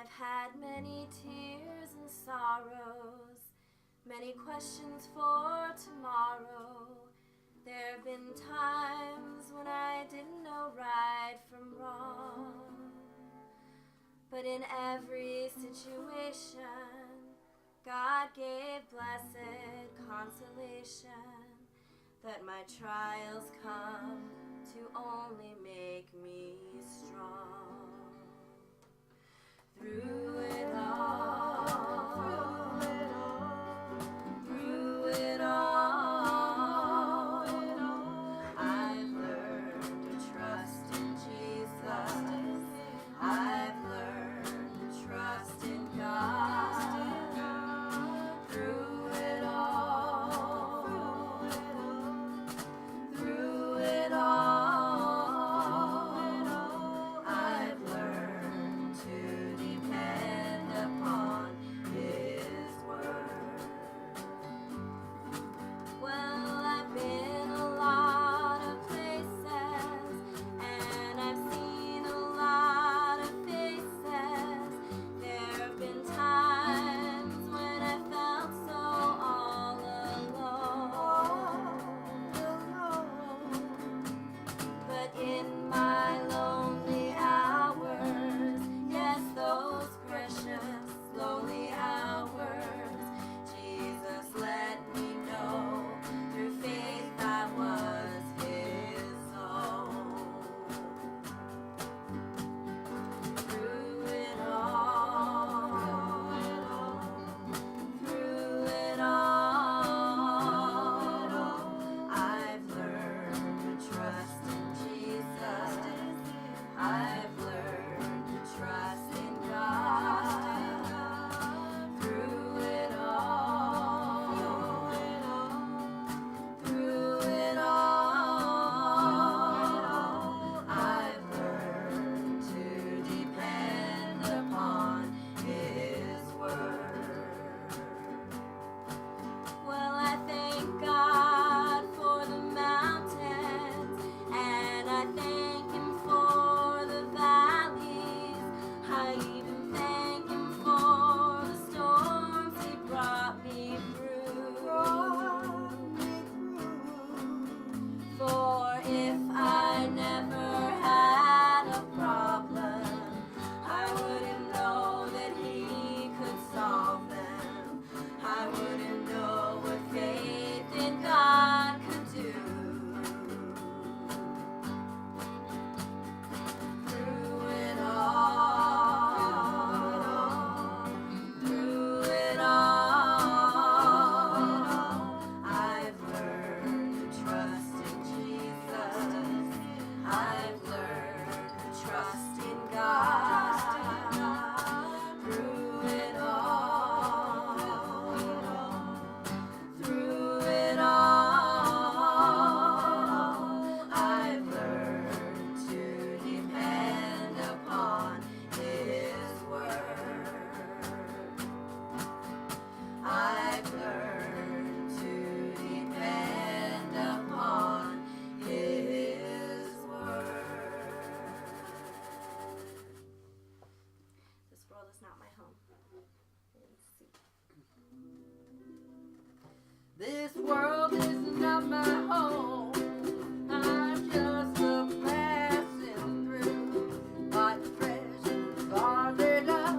I've had many tears and sorrows, many questions for tomorrow. There have been times when I didn't know right from wrong. But in every situation, God gave blessed consolation, that my trials come to only make me strong. Through it all, through it all, I've learned to trust in Jesus. I've learned to trust in God. Through it all, through it all, I've learned to depend upon His word. Well, I've been a lot of places, and I've seen a lot of faces. There have been times when I felt so all alone. But in my lonely hours, yes, those precious lonely hours, Jesus let me know through faith I was His own. Through it all, through it all, I've learned to trust in Jesus. I've learned to trust in God. Through it all, through it all, I've learned to depend upon His word. Well, I thank God for the mountains, and I thank Him for the valleys. I even thank Him for the storms He brought me through. For if I never had a problem, I wouldn't know that He could solve them. I wouldn't know what faith in God could do. Through it all, through it all, I've learned to trust in Jesus. I've learned to trust in God. Through it all, through it all, I've learned to depend upon His word. I've learned to depend upon His word. This world is not my home. This world is not my home. I'm just a passing through. My treasures are laid up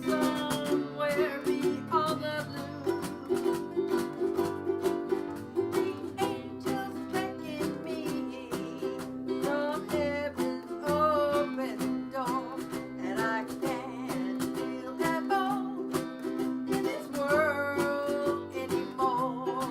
somewhere beyond the blue. The angels beckon me from heaven's open door, and I can't feel at home in this world anymore.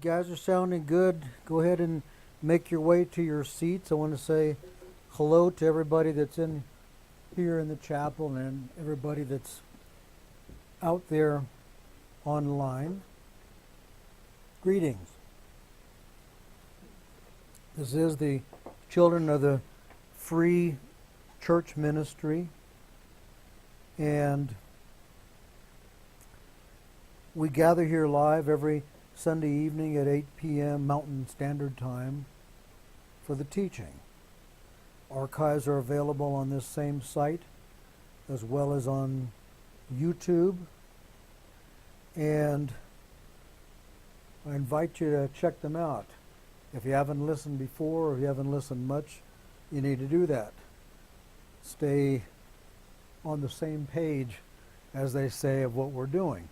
guys are sounding good. Go ahead and make your way to your seats. I want to say hello to everybody that's in here in the chapel and everybody that's out there online. Greetings. This is the Children of the Free Church Ministry, and we gather here live every Sunday evening at 8 p.m. Mountain Standard Time for the teaching. Archives are available on this same site as well as on YouTube, and I invite you to check them out. If you haven't listened before or if you haven't listened much, you need to do that. Stay on the same page, as they say, of what we're doing.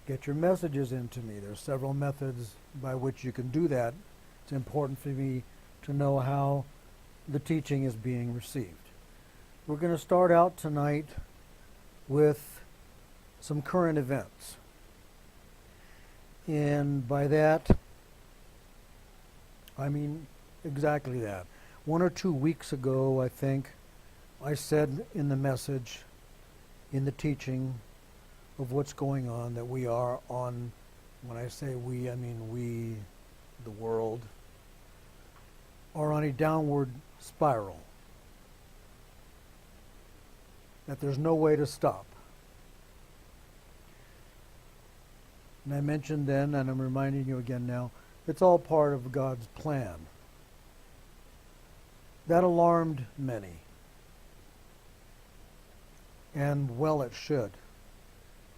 Get your messages into me. There's several methods by which you can do that. It's important for me to know how the teaching is being received. We're going to start out tonight with some current events. And by that, I mean exactly that. 1 or 2 weeks ago, I think, I said in the message, in the teaching of what's going on, that we are on, when I say we, I mean we, the world, are on a downward spiral. That there's no way to stop. And I mentioned then, and I'm reminding you again now, it's all part of God's plan. That alarmed many. And well, it should.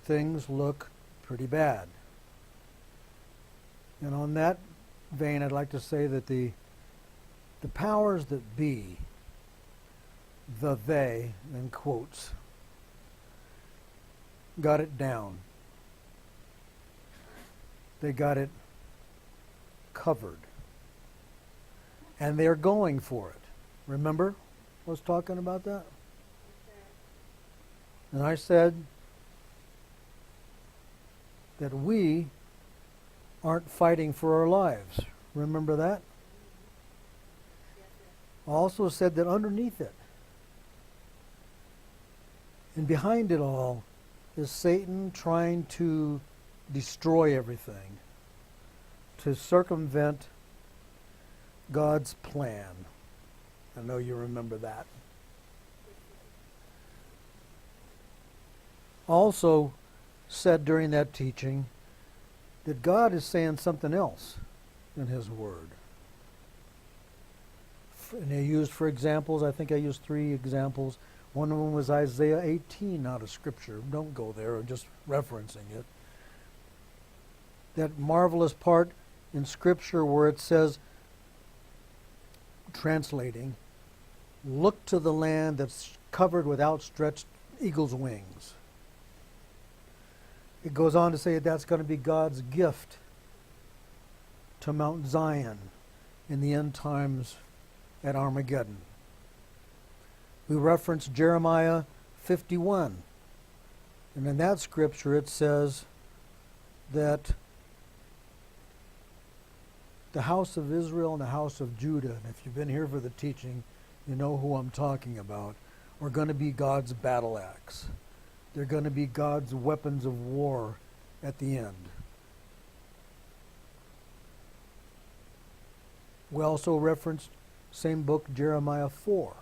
Things look pretty bad. And on that vein, I'd like to say that the powers that be, they, in quotes, got it down. They got it covered. And they're going for it. Remember I was talking about that? And I said that we aren't fighting for our lives. Remember that? I also said that underneath it and behind it all is Satan trying to destroy everything, to circumvent God's plan. I know you remember that. Also said during that teaching that God is saying something else in His Word. And I used, for examples, I think I used 3 examples. One of them was Isaiah 18 out of Scripture. Don't go there, I'm just referencing it. That marvelous part in Scripture where it says, translating, look to the land that's covered with outstretched eagle's wings. It goes on to say that's going to be God's gift to Mount Zion in the end times at Armageddon. We reference Jeremiah 51. And in that scripture it says that the house of Israel and the house of Judah, and if you've been here for the teaching, you know who I'm talking about, are going to be God's battle axe. They're going to be God's weapons of war at the end. We also referenced same book, Jeremiah 4.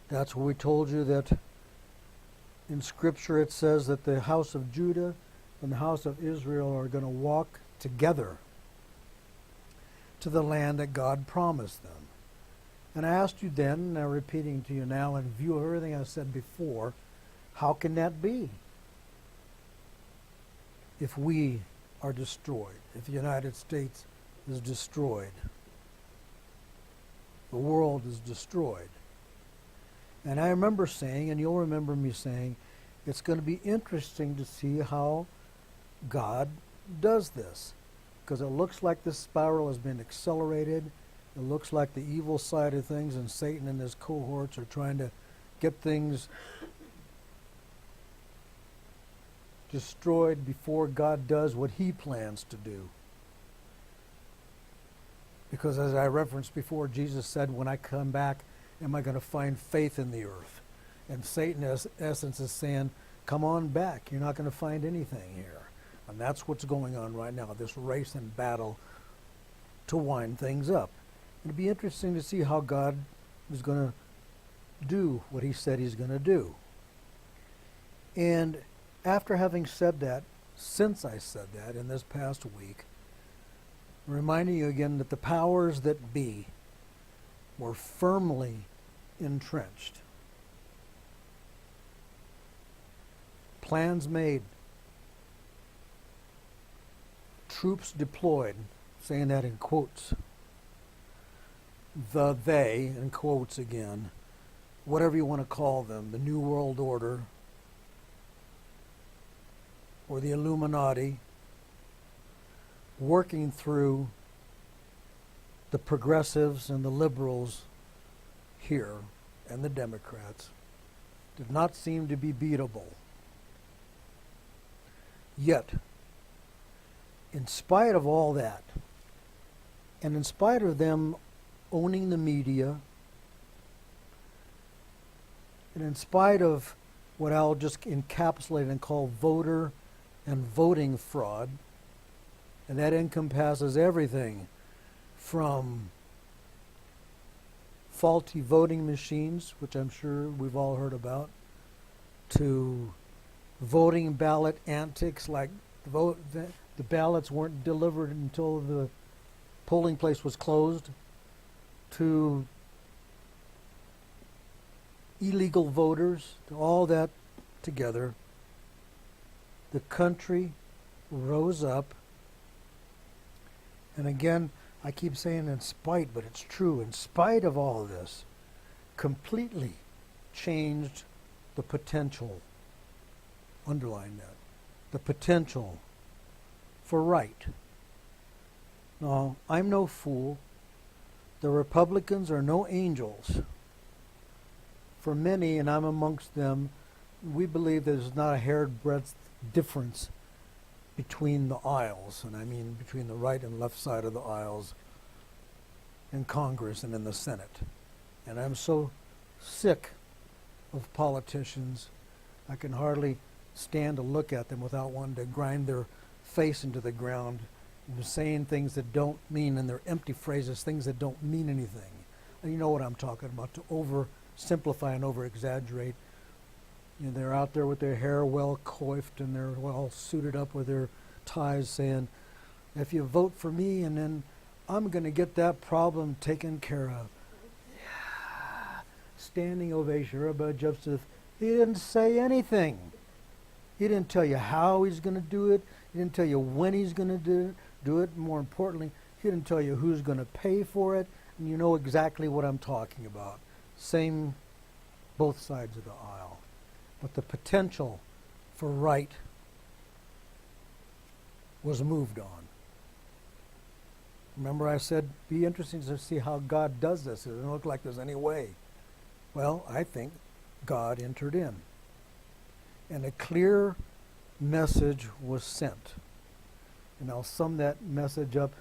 That's where we told you that in Scripture it says that the house of Judah and the house of Israel are going to walk together to the land that God promised them. And I asked you then, and I'm repeating to you now, in view of everything I said before, how can that be? If we are destroyed, if the United States is destroyed, the world is destroyed. And I remember saying, and you'll remember me saying, it's going to be interesting to see how God does this. Because it looks like this spiral has been accelerated. It looks like the evil side of things and Satan and his cohorts are trying to get things destroyed before God does what he plans to do. Because as I referenced before, Jesus said, when I come back, am I going to find faith in the earth? And Satan, in essence, is saying, come on back. You're not going to find anything here. And that's what's going on right now, this race and battle to wind things up. It'd be interesting to see how God is going to do what he said he's going to do. And after having said that, since I said that in this past week, reminding you again that the powers that be were firmly entrenched. Plans made. Troops deployed, saying that in quotes. They, in quotes again, whatever you want to call them, the New World Order, or the Illuminati, working through the progressives and the liberals here, and the Democrats, did not seem to be beatable. Yet, in spite of all that, and in spite of them owning the media, and in spite of what I'll just encapsulate and call voter and voting fraud, and that encompasses everything from faulty voting machines, which I'm sure we've all heard about, to voting ballot antics, like the ballots weren't delivered until the polling place was closed, to illegal voters, to all that together. The country rose up, and again, I keep saying in spite, but it's true, in spite of all this, completely changed the potential, underline that, the potential for right. Now, I'm no fool. The Republicans are no angels. For many, and I'm amongst them, we believe there's not a hair's breadth difference between the aisles, and I mean between the right and left side of the aisles in Congress and in the Senate. And I'm so sick of politicians, I can hardly stand to look at them without wanting to grind their face into the ground, and saying things that don't mean, and they're empty phrases, things that don't mean anything. And you know what I'm talking about, to oversimplify and over-exaggerate. You know, they're out there with their hair well coiffed and they're well suited up with their ties, saying, if you vote for me, and then I'm going to get that problem taken care of. Yeah. Standing ovation. Everybody jumps to the... He didn't say anything. He didn't tell you how he's going to do it. He didn't tell you when he's going to do it. More importantly, he didn't tell you who's going to pay for it. And you know exactly what I'm talking about. Same, both sides of the aisle. But the potential for right was moved on. Remember I said, be interesting to see how God does this. It doesn't look like there's any way. Well, I think God entered in. And a clear message was sent. And I'll sum that message up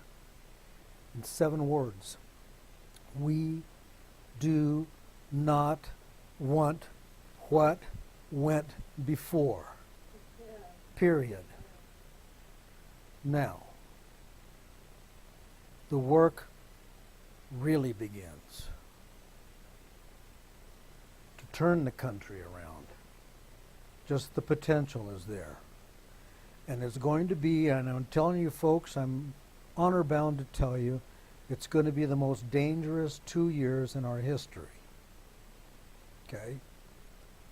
in 7 words. We do not want what went before. Period. Now, the work really begins to turn the country around. Just the potential is there. And it's going to be, and I'm telling you folks, I'm honor bound to tell you, it's going to be the most dangerous 2 years in our history. Okay?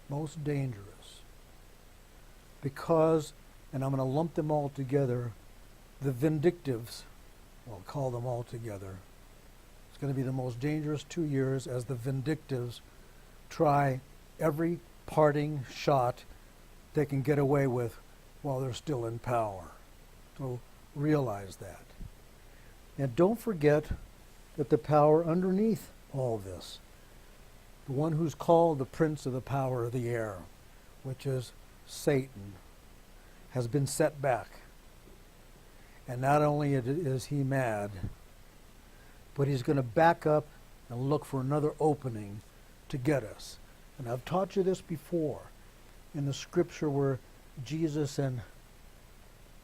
Most dangerous. Because, and I'm going to lump them all together, the vindictives, we'll call them all together. It's going to be the most dangerous 2 years as the vindictives try every parting shot they can get away with while they're still in power. So realize that. And don't forget that the power underneath all this, the one who's called the prince of the power of the air, which is Satan, has been set back. And not only is he mad, but he's going to back up and look for another opening to get us. And I've taught you this before in the scripture where Jesus and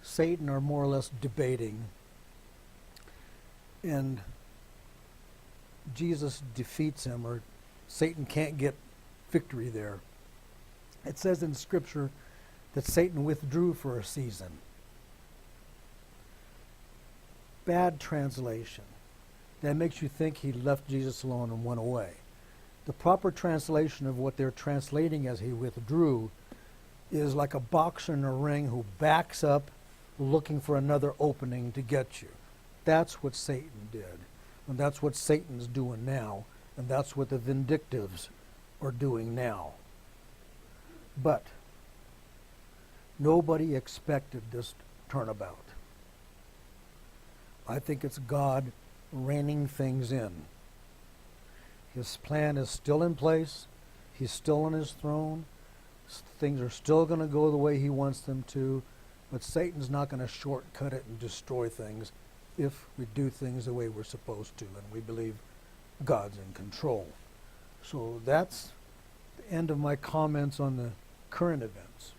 Satan are more or less debating. And Jesus defeats him, or Satan can't get victory there. It says in scripture that Satan withdrew for a season. Bad translation. That makes you think he left Jesus alone and went away. The proper translation of what they're translating as he withdrew is like a boxer in a ring who backs up looking for another opening to get you. That's what Satan did. And that's what Satan's doing now. And that's what the vindictives are doing now. But nobody expected this turnabout. I think it's God reining things in. His plan is still in place. He's still on his throne. Things are still going to go the way he wants them to. But Satan's not going to shortcut it and destroy things if we do things the way we're supposed to, and we believe God's in control. So that's the end of my comments on the current events.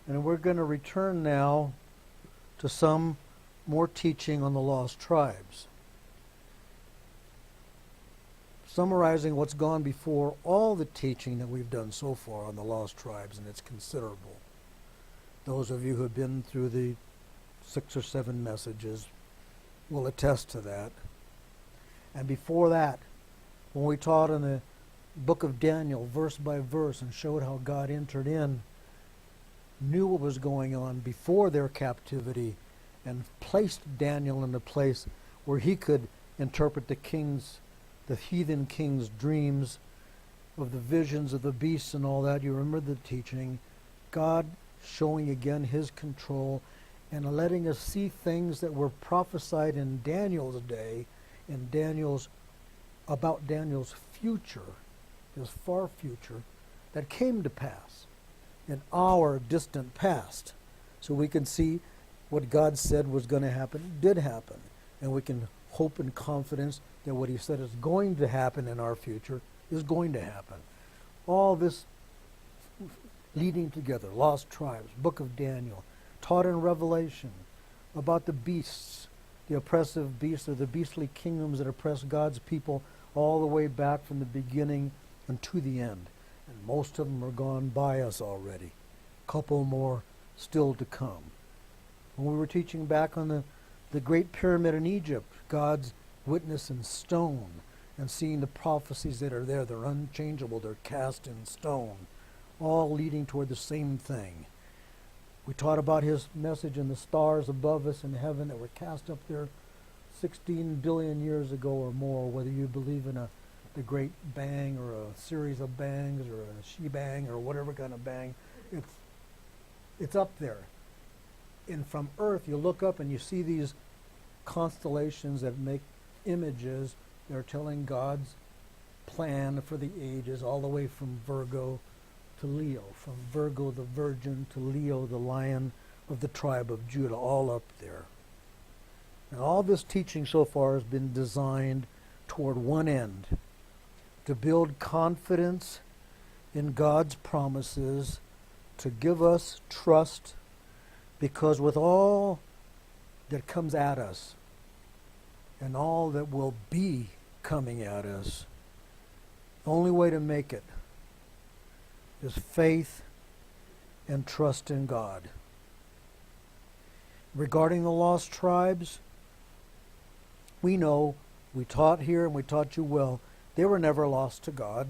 And we're going to return now to some more teaching on the lost tribes. Summarizing what's gone before, all the teaching that we've done so far on the lost tribes, and it's considerable. Those of you who have been through the 6 or 7 messages will attest to that. And before that, when we taught in the book of Daniel, verse by verse, and showed how God entered in, knew what was going on before their captivity, and placed Daniel in a place where he could interpret the heathen king's dreams of the visions of the beasts and all that. You remember the teaching. God showing again his control and letting us see things that were prophesied in Daniel's day, about Daniel's future, his far future, that came to pass in our distant past. So we can see what God said was going to happen did happen. And we can hope in confidence that what he said is going to happen in our future is going to happen. All this leading together, lost tribes, book of Daniel, taught in Revelation about the beasts, the oppressive beasts, or the beastly kingdoms that oppress God's people all the way back from the beginning and to the end. And most of them are gone by us already. A couple more still to come. When we were teaching back on the Great Pyramid in Egypt, God's witness in stone, and seeing the prophecies that are there, they're unchangeable, they're cast in stone, all leading toward the same thing. We taught about his message in the stars above us in heaven that were cast up there 16 billion years ago or more, whether you believe in the Great Bang or a series of bangs or a she-bang or whatever kind of bang. It's up there. And from Earth, you look up and you see these constellations that make images. They're telling God's plan for the ages, all the way from Virgo to Leo, from Virgo the Virgin to Leo the Lion of the tribe of Judah, all up there. And all this teaching so far has been designed toward one end, to build confidence in God's promises, to give us trust, because with all that comes at us and all that will be coming at us, the only way to make it is faith and trust in God. Regarding the lost tribes, we know, we taught here and we taught you well, they were never lost to God.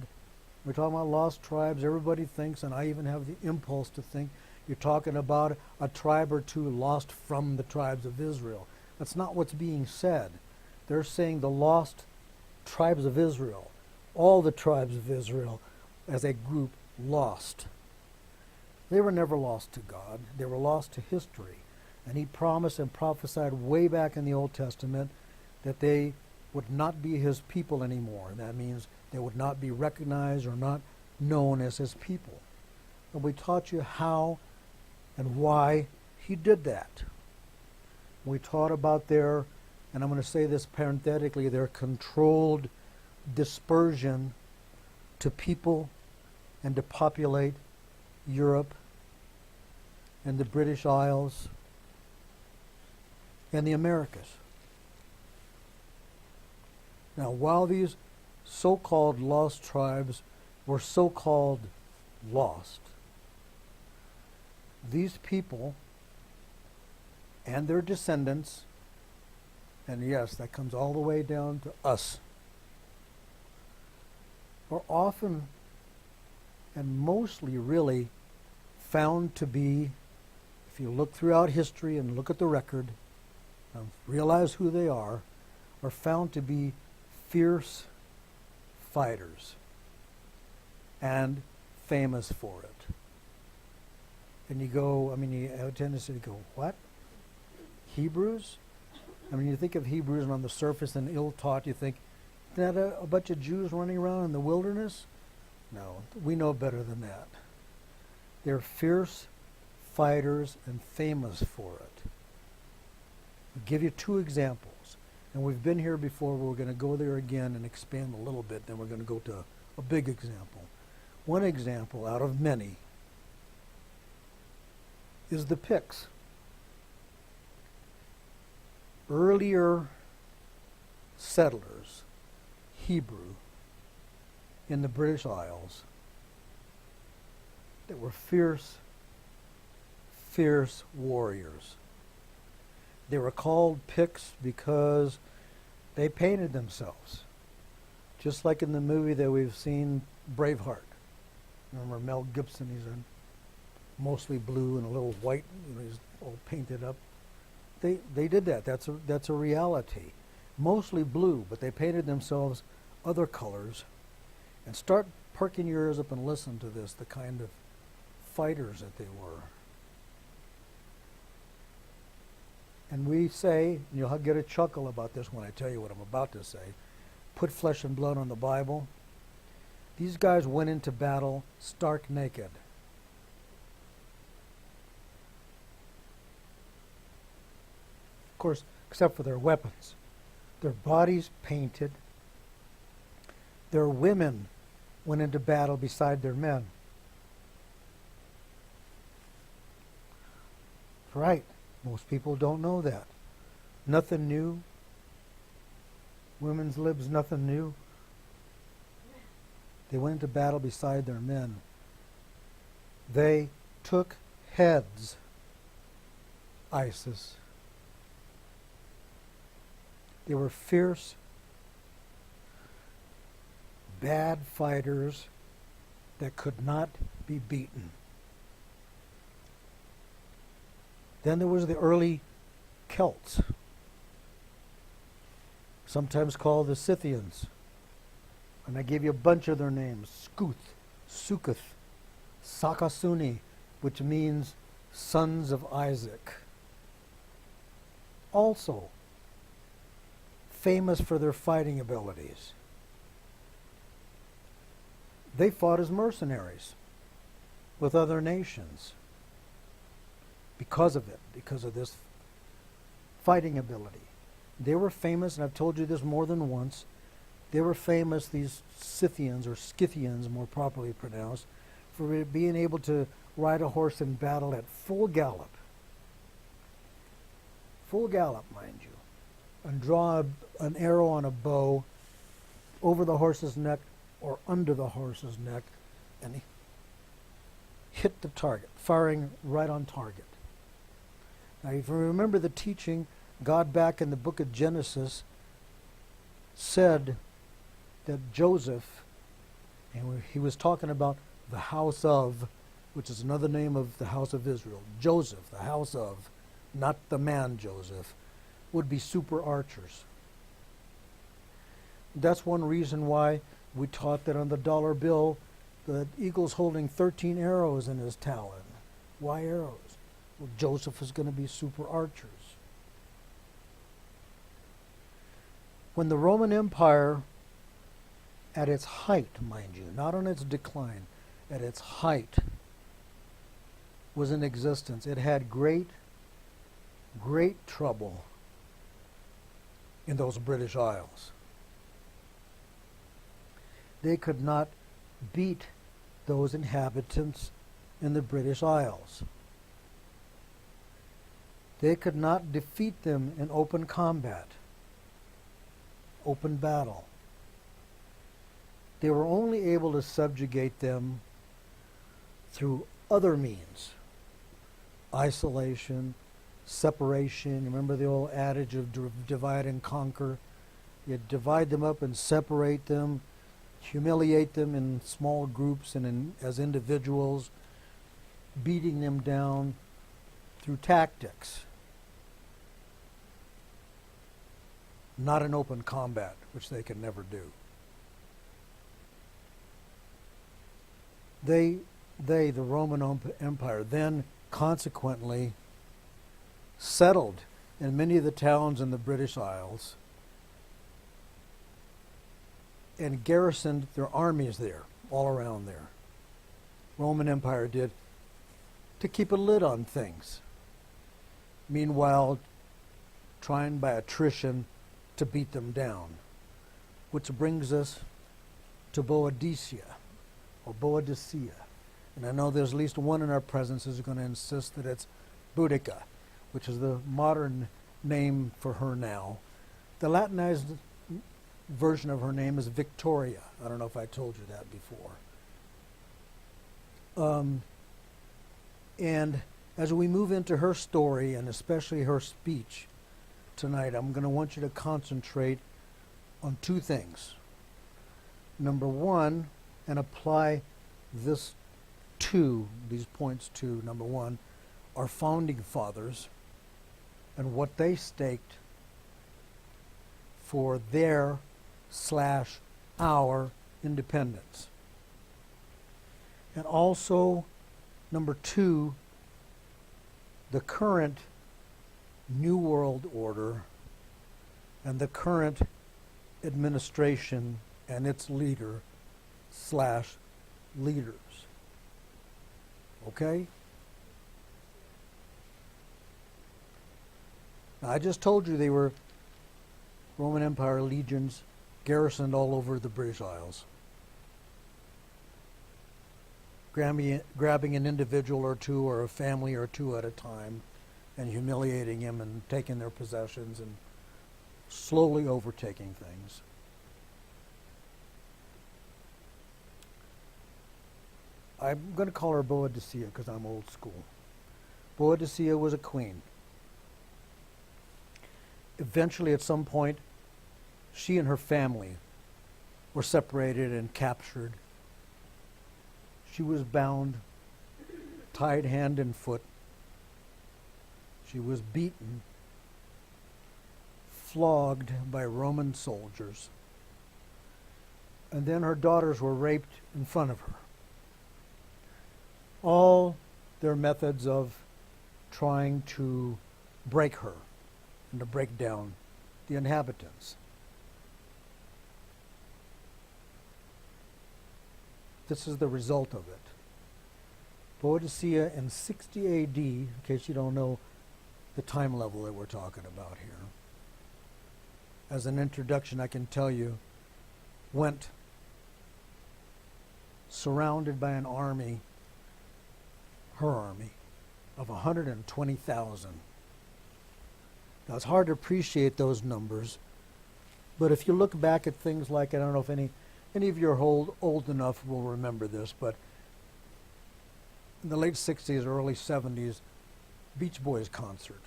We're talking about lost tribes. Everybody thinks, and I even have the impulse to think, you're talking about a tribe or two lost from the tribes of Israel. That's not what's being said. They're saying the lost tribes of Israel, all the tribes of Israel as a group lost. They were never lost to God. They were lost to history. And he promised and prophesied way back in the Old Testament that they would not be his people anymore. That means they would not be recognized or not known as his people. And we taught you how and why he did that. We taught about their, and I'm going to say this parenthetically, their controlled dispersion to people and to populate Europe and the British Isles and the Americas. Now, while these so-called lost tribes were so-called lost, these people and their descendants, and yes, that comes all the way down to us, are often and mostly really found to be, if you look throughout history and look at the record, and realize who they are found to be fierce fighters and famous for it. And you go, I mean, you have a tendency to go, what? Hebrews? I mean, you think of Hebrews and on the surface and ill-taught, you think, isn't that a bunch of Jews running around in the wilderness? No, we know better than that. They're fierce fighters and famous for it. I'll give you two examples. And we've been here before, but we're going to go there again and expand a little bit, then we're going to go to a big example. One example out of many is the Picts. Earlier settlers, Hebrew, in the British Isles, that were fierce warriors. They were called Picts because they painted themselves. Just like in the movie that we've seen, Braveheart. Remember Mel Gibson, he's in mostly blue and a little white, he's all painted up. They did that. That's a reality. Mostly blue, but they painted themselves other colors. And start perking your ears up and listen to this, the kind of fighters that they were. And we say, and you'll get a chuckle about this when I tell you what I'm about to say, put flesh and blood on the Bible. These guys went into battle stark naked. Of course, except for their weapons. Their bodies painted. Their women went into battle beside their men. Right. Most people don't know that. Nothing new. Women's libs, nothing new. They went into battle beside their men. They took heads, ISIS. They were fierce, bad fighters that could not be beaten. Then there was the early Celts, sometimes called the Scythians. And I gave you a bunch of their names. Scuth, Succoth, Sakasuni, which means sons of Isaac. Also famous for their fighting abilities. They fought as mercenaries with other nations because of it, because of this fighting ability. They were famous, and I've told you this more than once, they were famous, these Scythians, or Scythians more properly pronounced, for being able to ride a horse in battle at full gallop. Full gallop, mind you. And draw an arrow on a bow over the horse's neck or under the horse's neck and hit the target, firing right on target. Now, if you remember the teaching, God back in the book of Genesis said that Joseph, and he was talking about the house of, which is another name of the house of Israel, Joseph, the house of, not the man Joseph, would be super archers. That's one reason why we taught that on the dollar bill, the eagle's holding 13 arrows in his talon. Why arrows? Well, Joseph is going to be super archers. When the Roman Empire, at its height, mind you, not on its decline, at its height, was in existence, it had great trouble in those British Isles. They could not beat those inhabitants in the British Isles. They could not defeat them in open combat, open battle. They were only able to subjugate them through other means. Isolation, separation. Remember the old adage of divide and conquer? You divide them up and separate them, humiliate them in small groups and as individuals, beating them down through tactics. Not in open combat, which they could never do. The Roman Empire, then consequently settled in many of the towns in the British Isles and garrisoned their armies there, all around there. Roman Empire did, to keep a lid on things. Meanwhile, trying by attrition to beat them down. Which brings us to Boadicea, or Boadicea. And I know there's at least one in our presence who's going to insist that it's Boudicca, which is the modern name for her now. The Latinized version of her name is Victoria. I don't know if I told you that before. And as we move into her story, and especially her speech tonight, I'm going to want you to concentrate on two things. Number one, and apply these points to, number one, our founding fathers and what they staked for their/our independence. And also, number two, the current New World Order and the current administration and its leader/leaders. Okay? Now, I just told you they were Roman Empire legions garrisoned all over the British Isles, grabbing an individual or two or a family or two at a time and humiliating him and taking their possessions and slowly overtaking things. I'm going to call her Boadicea because I'm old school. Boadicea was a queen. Eventually, at some point, she and her family were separated and captured. She was bound, tied hand and foot. She was beaten, flogged by Roman soldiers, and then her daughters were raped in front of her. All their methods of trying to break her and to break down the inhabitants. This is the result of it. Boadicea in 60 AD, in case you don't know the time level that we're talking about here. As an introduction, I can tell you, went surrounded by an army, her army, of 120,000. Now, it's hard to appreciate those numbers, but if you look back at things like, I don't know if any of you are old enough will remember this, but in the late 60s, early 70s, Beach Boys concert,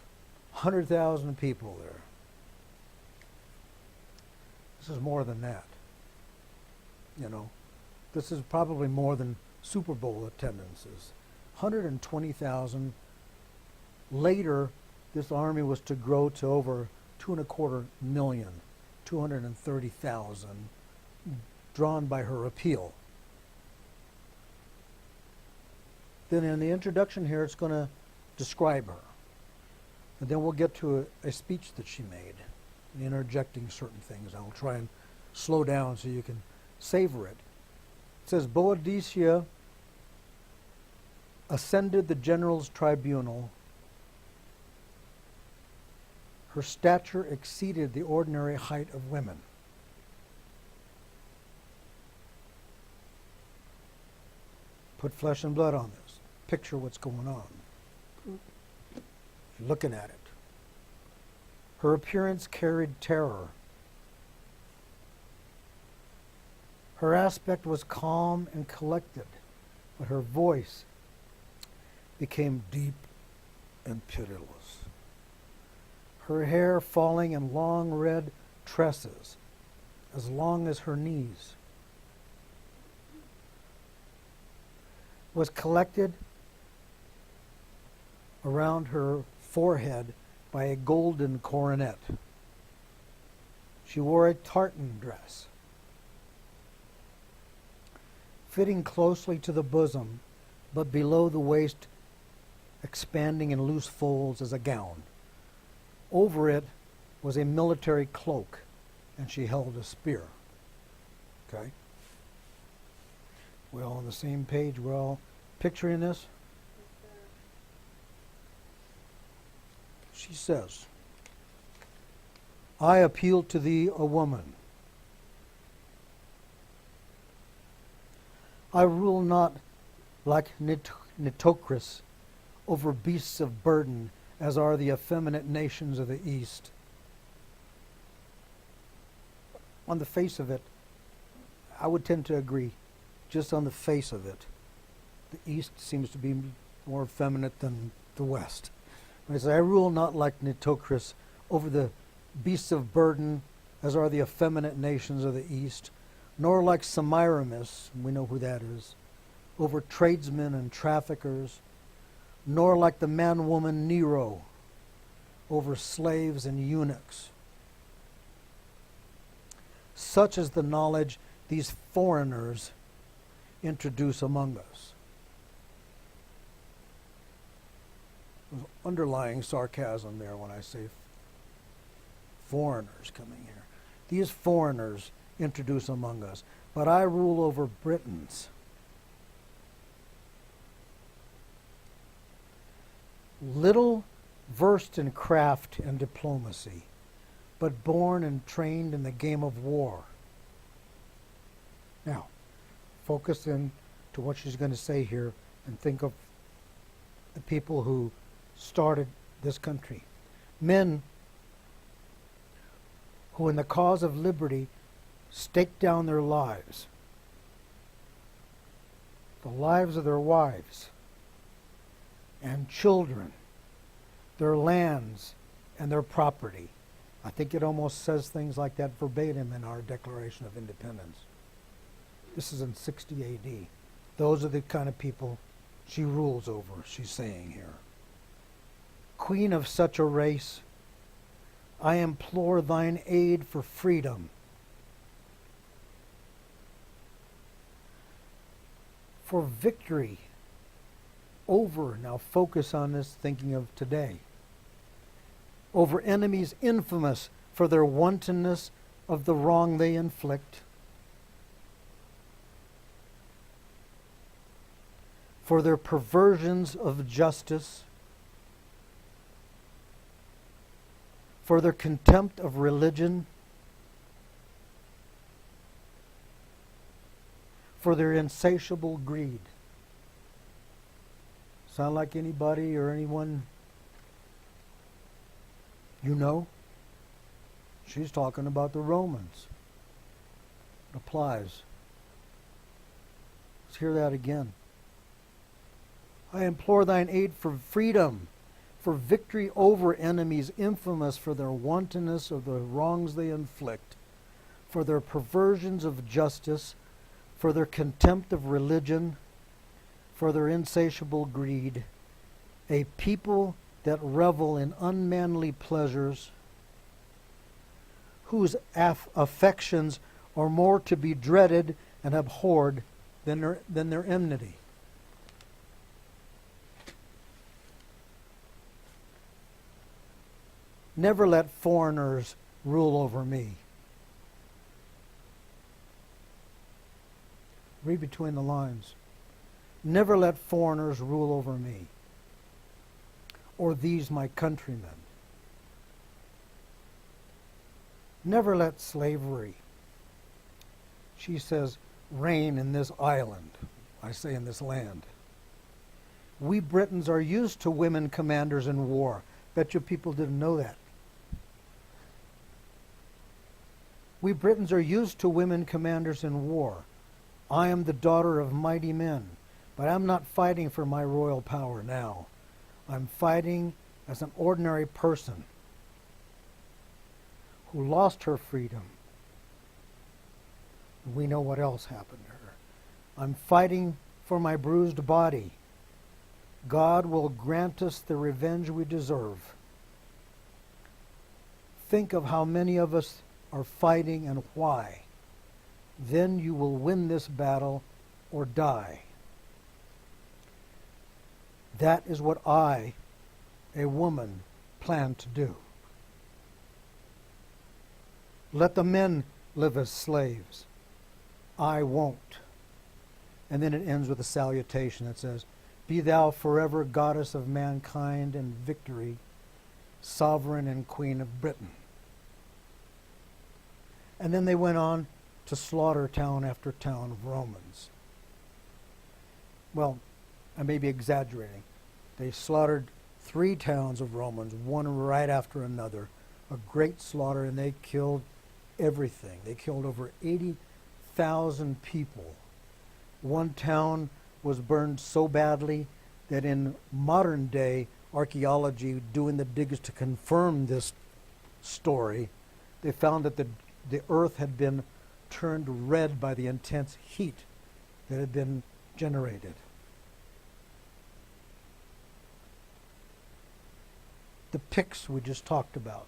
100,000 people there. This is more than that. You know, this is probably more than Super Bowl attendances. 120,000. Later, this army was to grow to over 2.25 million, 230,000, drawn by her appeal. Then in the introduction here, it's going to describe her. And then we'll get to a speech that she made, interjecting certain things. I'll try and slow down so you can savor it. It says, Boadicea ascended the general's tribunal. Her stature exceeded the ordinary height of women. Put flesh and blood on this. Picture what's going on. You're looking at it. Her appearance carried terror. Her aspect was calm and collected, but her voice became deep and pitiless. Her hair falling in long red tresses, as long as her knees, was collected around her forehead by a golden coronet. She wore a tartan dress, fitting closely to the bosom, but below the waist, expanding in loose folds as a gown. Over it was a military cloak, and she held a spear. Okay? We're all on the same page. We're all picturing this. She says, I appeal to thee, a woman. I rule not like Nitocris over beasts of burden, as are the effeminate nations of the East. On the face of it, I would tend to agree. Just on the face of it, the East seems to be more effeminate than the West. When I say, I rule not like Nitocris over the beasts of burden, as are the effeminate nations of the East, nor like Semiramis, we know who that is, over tradesmen and traffickers, nor like the man-woman Nero, over slaves and eunuchs. Such is the knowledge these foreigners introduce among us. There's underlying sarcasm there when I say foreigners coming here. These foreigners introduce among us, but I rule over Britons. Little versed in craft and diplomacy, but born and trained in the game of war. Now, focus in to what she's going to say here and think of the people who started this country. Men who in the cause of liberty staked down their lives, the lives of their wives and children, their lands and their property. I think it almost says things like that verbatim in our Declaration of Independence. This is in 60 A.D. Those are the kind of people she rules over, she's saying here. Queen of such a race, I implore thine aid for freedom. For victory over, now focus on this thinking of today, over enemies infamous for their wantonness of the wrong they inflict, for their perversions of justice, for their contempt of religion, for their insatiable greed. Sound like anybody or anyone you know? She's talking about the Romans. It applies. Let's hear that again. I implore thine aid for freedom, for victory over enemies infamous for their wantonness of the wrongs they inflict, for their perversions of justice, for their contempt of religion, for their insatiable greed, a people that revel in unmanly pleasures, whose affections are more to be dreaded and abhorred than their enmity. Never let foreigners rule over me. Read between the lines. Never let foreigners rule over me, or these my countrymen. Never let slavery, she says, reign in this island. I say in this land. We Britons are used to women commanders in war. Bet you people didn't know that. We Britons are used to women commanders in war. I am the daughter of mighty men, but I'm not fighting for my royal power now. I'm fighting as an ordinary person who lost her freedom. We know what else happened to her. I'm fighting for my bruised body. God will grant us the revenge we deserve. Think of how many of us are fighting and why. Then you will win this battle or die. That is what I, a woman, plan to do. Let the men live as slaves. I won't. And then it ends with a salutation that says, Be thou forever goddess of mankind and victory, sovereign and queen of Britain. And then they went on to slaughter town after town of Romans. Well, I may be exaggerating. They slaughtered 3 towns of Romans, one right after another. A great slaughter, and they killed everything. They killed over 80,000 people. One town was burned so badly that in modern day archaeology, doing the digs to confirm this story, they found that the earth had been turned red by the intense heat that had been generated. The Picts we just talked about.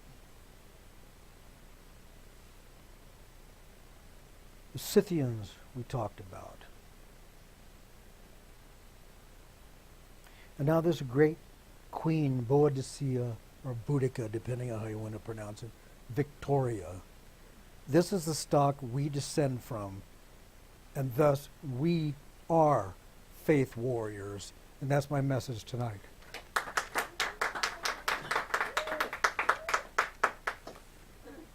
The Scythians we talked about. And now this great Queen Boadicea, or Boudica, depending on how you want to pronounce it, Victoria. This is the stock we descend from, and thus we are faith warriors. And that's my message tonight.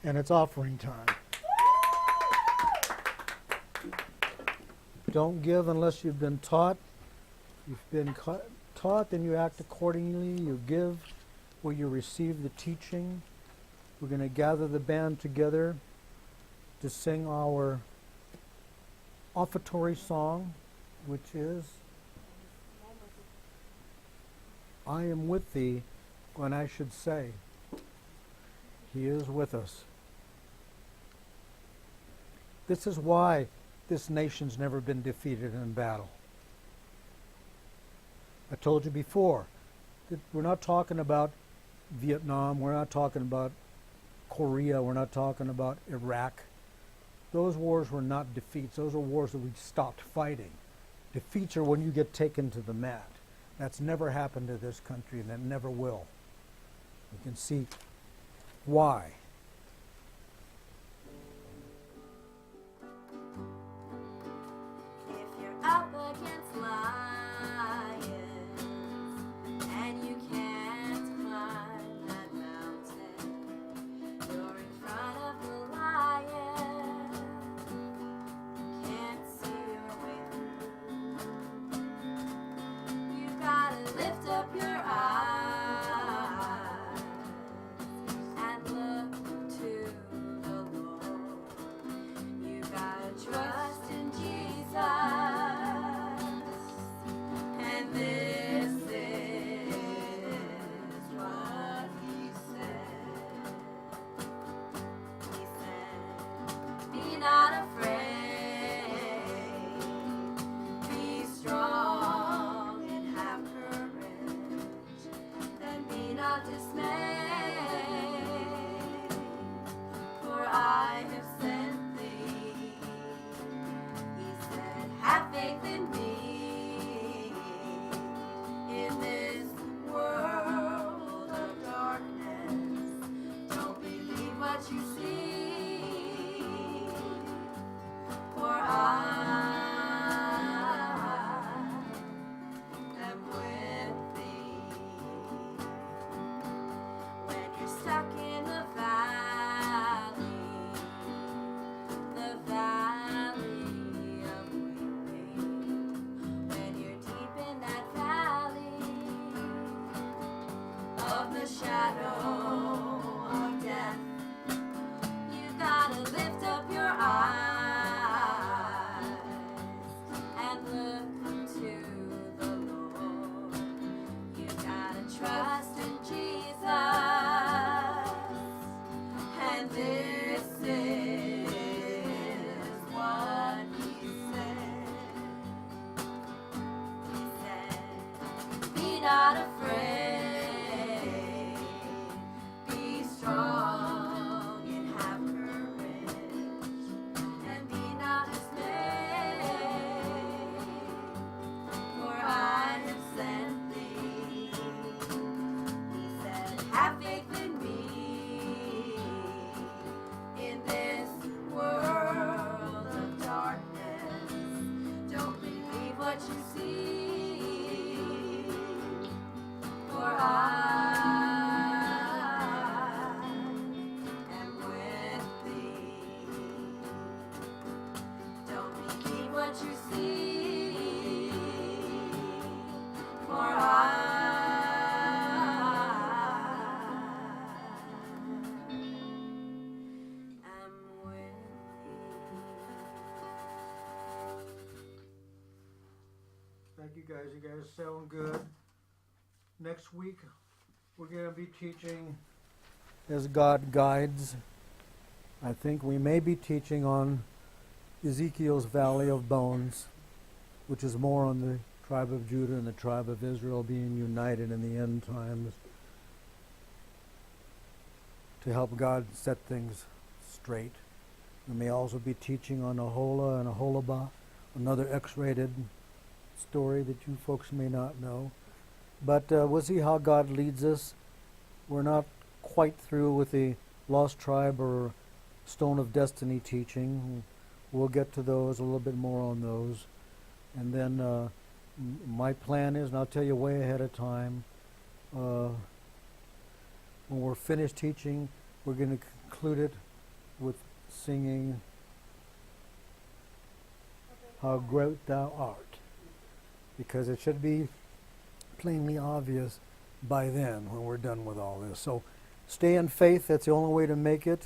And it's offering time. Don't give unless you've been taught. You've been taught, then you act accordingly. You give where you receive the teaching. We're going to gather the band together to sing our offertory song, which is, I am with thee when I should say, He is with us. This is why this nation's never been defeated in battle. I told you before that we're not talking about Vietnam, we're not talking about Korea, we're not talking about Iraq. Those wars were not defeats. Those are wars that we stopped fighting. Defeats are when you get taken to the mat. That's never happened to this country, and that never will. You can see why. If you're up against lions and you can't climb that mountain, you're in front of the lion, can't see your way through. You gotta lift up your eyes and look the shadow of death. You gotta lift up your eyes and look to the Lord. You gotta trust in Jesus, and this is what he said. He said, be not afraid, be strong and have courage, and be not dismayed, for I have sent thee. He said, have faith in me in this world of darkness. Don't believe what you see, for I am with thee. Don't believe what you see, for I am with thee. Thank you guys. You guys sound good. Next week, we're going to be teaching as God guides. I think we may be teaching on Ezekiel's Valley of Bones, which is more on the tribe of Judah and the tribe of Israel being united in the end times to help God set things straight. We may also be teaching on Aholah and Aholibah, another X-rated story that you folks may not know. But we'll see how God leads us. We're not quite through with the Lost Tribe or Stone of Destiny teaching. We'll get to those, a little bit more on those. And then my plan is, and I'll tell you way ahead of time, when we're finished teaching, we're going to conclude it with singing How Great Thou Art, because it should be plainly obvious by then when we're done with all this. So stay in faith. That's the only way to make it.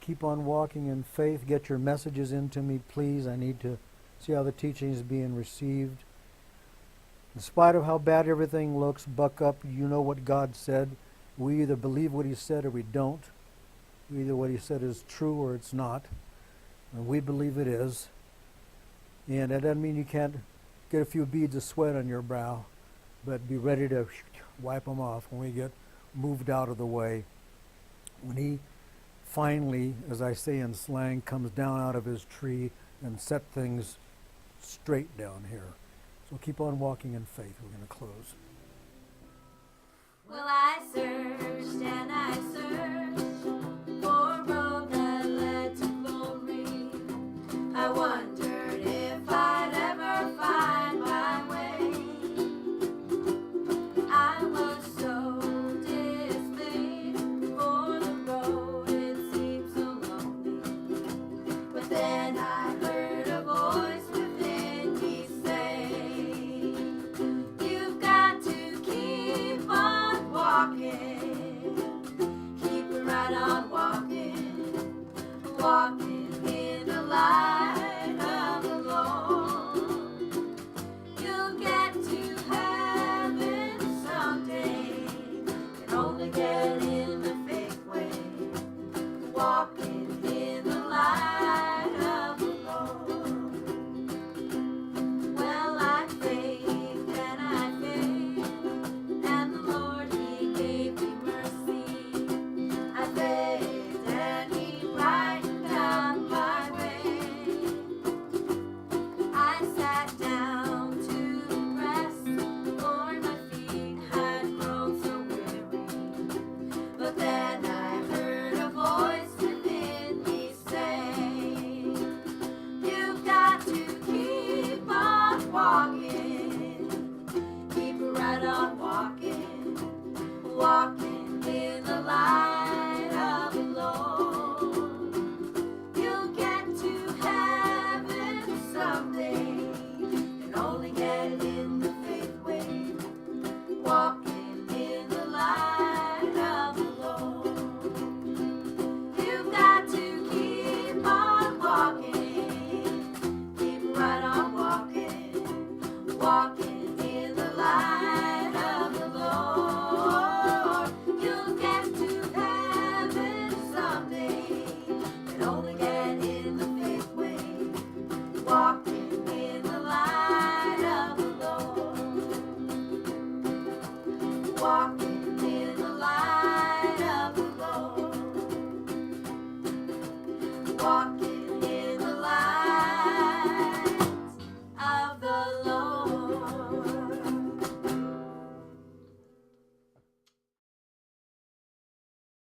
Keep on walking in faith. Get your messages into me, please. I need to see how the teaching is being received. In spite of how bad everything looks, buck up. You know what God said. We either believe what he said or we don't. Either what he said is true or it's not. And we believe it is. And that doesn't mean you can't get a few beads of sweat on your brow, but be ready to wipe them off when we get moved out of the way. When he finally, as I say in slang, comes down out of his tree and set things straight down here. So keep on walking in faith. We're going to close. Well, I searched and I searched for a road that led to glory. I wondered if I'd ever find my way. I was so dismayed, for the road it seemed so lonely. But then I heard a voice within me say, you've got to keep on walking, keep right on walking, walking in the light of the Lord. You'll get to heaven someday, can only get in the faith way, walking in the light of the Lord. Well, I faith and I faith, and the Lord he gave me mercy. I faith and he brightened down my way. I sat down to rest, for my feet had grown so weary. But then I heard a voice within me say, you've got to keep on walking, keep right on walking, walking in the light of the Lord. You'll get to heaven someday, can only get in the faith way, walking in the light walking